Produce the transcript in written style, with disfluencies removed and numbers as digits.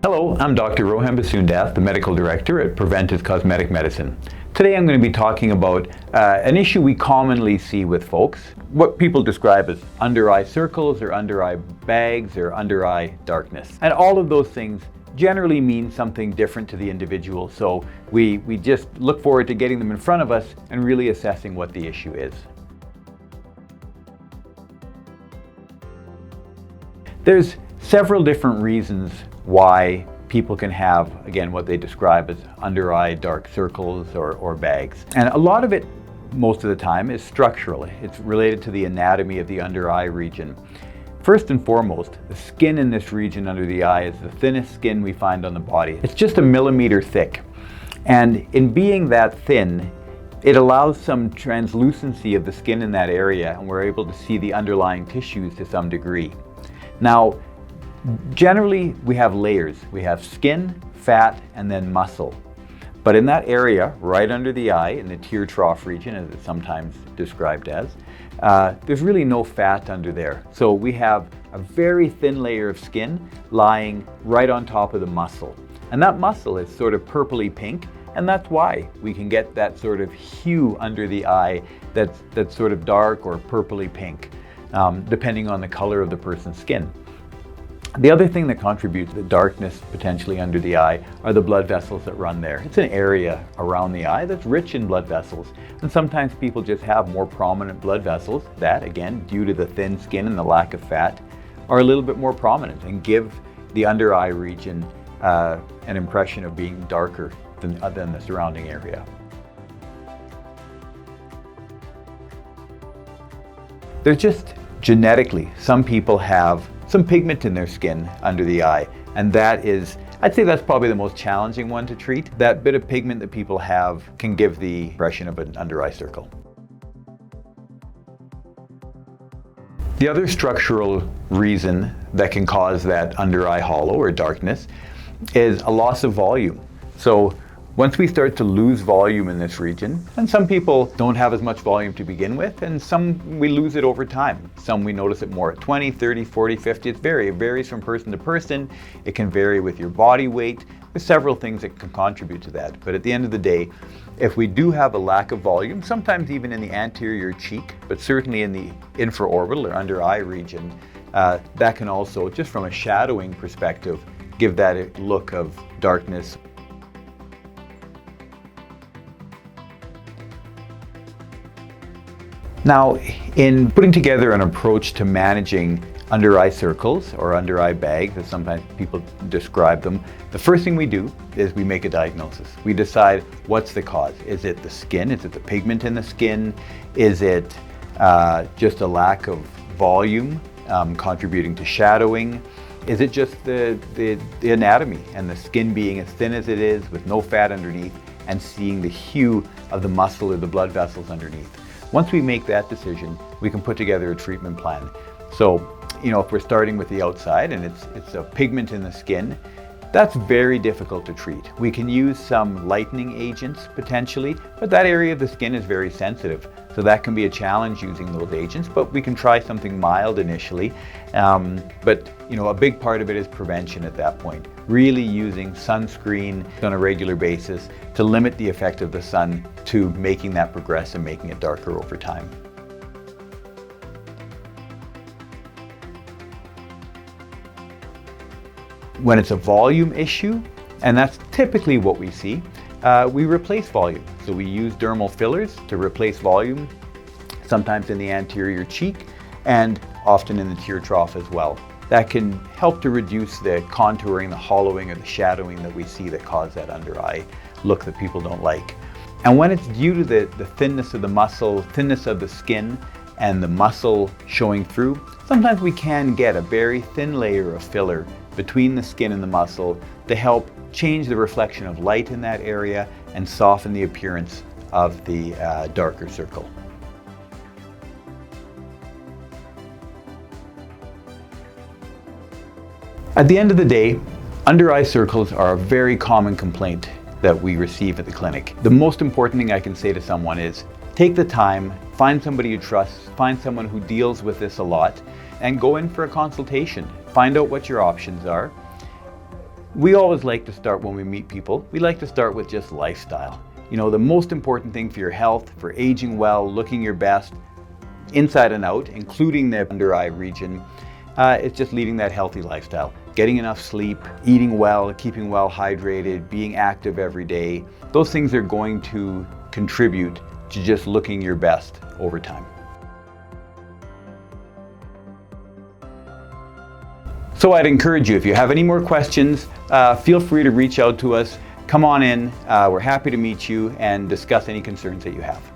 Hello, I'm Dr. Rohan Bissoondath, the Medical Director at Preventive Cosmetic Medicine. Today I'm going to be talking about an issue we commonly see with folks, what people describe as under-eye circles or under-eye bags or under-eye darkness. And all of those things generally mean something different to the individual, so we just look forward to getting them in front of us and really assessing what the issue is. There's several different reasons why people can have, again, what they describe as under-eye dark circles or bags. And a lot of it, most of the time, is structural. It's related to the anatomy of the under-eye region. First and foremost, the skin in this region under the eye is the thinnest skin we find on the body. It's just a millimeter thick. And in being that thin, it allows some translucency of the skin in that area, and we're able to see the underlying tissues to some degree. Now, generally, we have layers. We have skin, fat, and then muscle. But in that area, right under the eye, in the tear trough region, as it's sometimes described as, there's really no fat under there. So we have a very thin layer of skin lying right on top of the muscle. And that muscle is sort of purpley pink, and that's why we can get that sort of hue under the eye that's sort of dark or purpley pink, depending on the color of the person's skin. The other thing that contributes to the darkness potentially under the eye are the blood vessels that run there. It's an area around the eye that's rich in blood vessels. And sometimes people just have more prominent blood vessels that, again, due to the thin skin and the lack of fat, are a little bit more prominent and give the under eye region an impression of being darker than the surrounding area. There's just genetically, some people have some pigment in their skin under the eye, and that is, I'd say that's probably the most challenging one to treat. That bit of pigment that people have can give the impression of an under-eye circle. The other structural reason that can cause that under-eye hollow or darkness is a loss of volume. So once we start to lose volume in this region, and some people don't have as much volume to begin with, and some we lose it over time. Some we notice it more at 20, 30, 40, 50. It varies from person to person. It can vary with your body weight. There's several things that can contribute to that. But at the end of the day, if we do have a lack of volume, sometimes even in the anterior cheek, but certainly in the infraorbital or under eye region, that can also, just from a shadowing perspective, give that a look of darkness. Now, in putting together an approach to managing under-eye circles or under-eye bags, as sometimes people describe them, the first thing we do is we make a diagnosis. We decide what's the cause. Is it the skin? Is it the pigment in the skin? Is it just a lack of volume contributing to shadowing? Is it just the anatomy and the skin being as thin as it is with no fat underneath and seeing the hue of the muscle or the blood vessels underneath? Once we make that decision, we can put together a treatment plan. So, if we're starting with the outside and it's a pigment in the skin, that's very difficult to treat. We can use some lightening agents potentially, but that area of the skin is very sensitive. So that can be a challenge using those agents, but we can try something mild initially. But a big part of it is prevention at that point. Really using sunscreen on a regular basis to limit the effect of the sun to making that progress and making it darker over time. When it's a volume issue, and that's typically what we see, we replace volume. So we use dermal fillers to replace volume, sometimes in the anterior cheek and often in the tear trough as well. That can help to reduce the contouring, the hollowing, or the shadowing that we see that cause that under eye look that people don't like. And when it's due to the thinness of the muscle, thinness of the skin, and the muscle showing through, sometimes we can get a very thin layer of filler between the skin and the muscle to help change the reflection of light in that area and soften the appearance of the darker circle. At the end of the day, under-eye circles are a very common complaint that we receive at the clinic. The most important thing I can say to someone is take the time, find somebody you trust, find someone who deals with this a lot, and go in for a consultation. Find out what your options are. We always like to start when we meet people. We like to start with just lifestyle. You know, the most important thing for your health, for aging well, looking your best, inside and out, including the under eye region, it's just leading that healthy lifestyle. Getting enough sleep, eating well, keeping well hydrated, being active every day. Those things are going to contribute to just looking your best over time. So I'd encourage you, if you have any more questions, feel free to reach out to us. Come on in, we're happy to meet you and discuss any concerns that you have.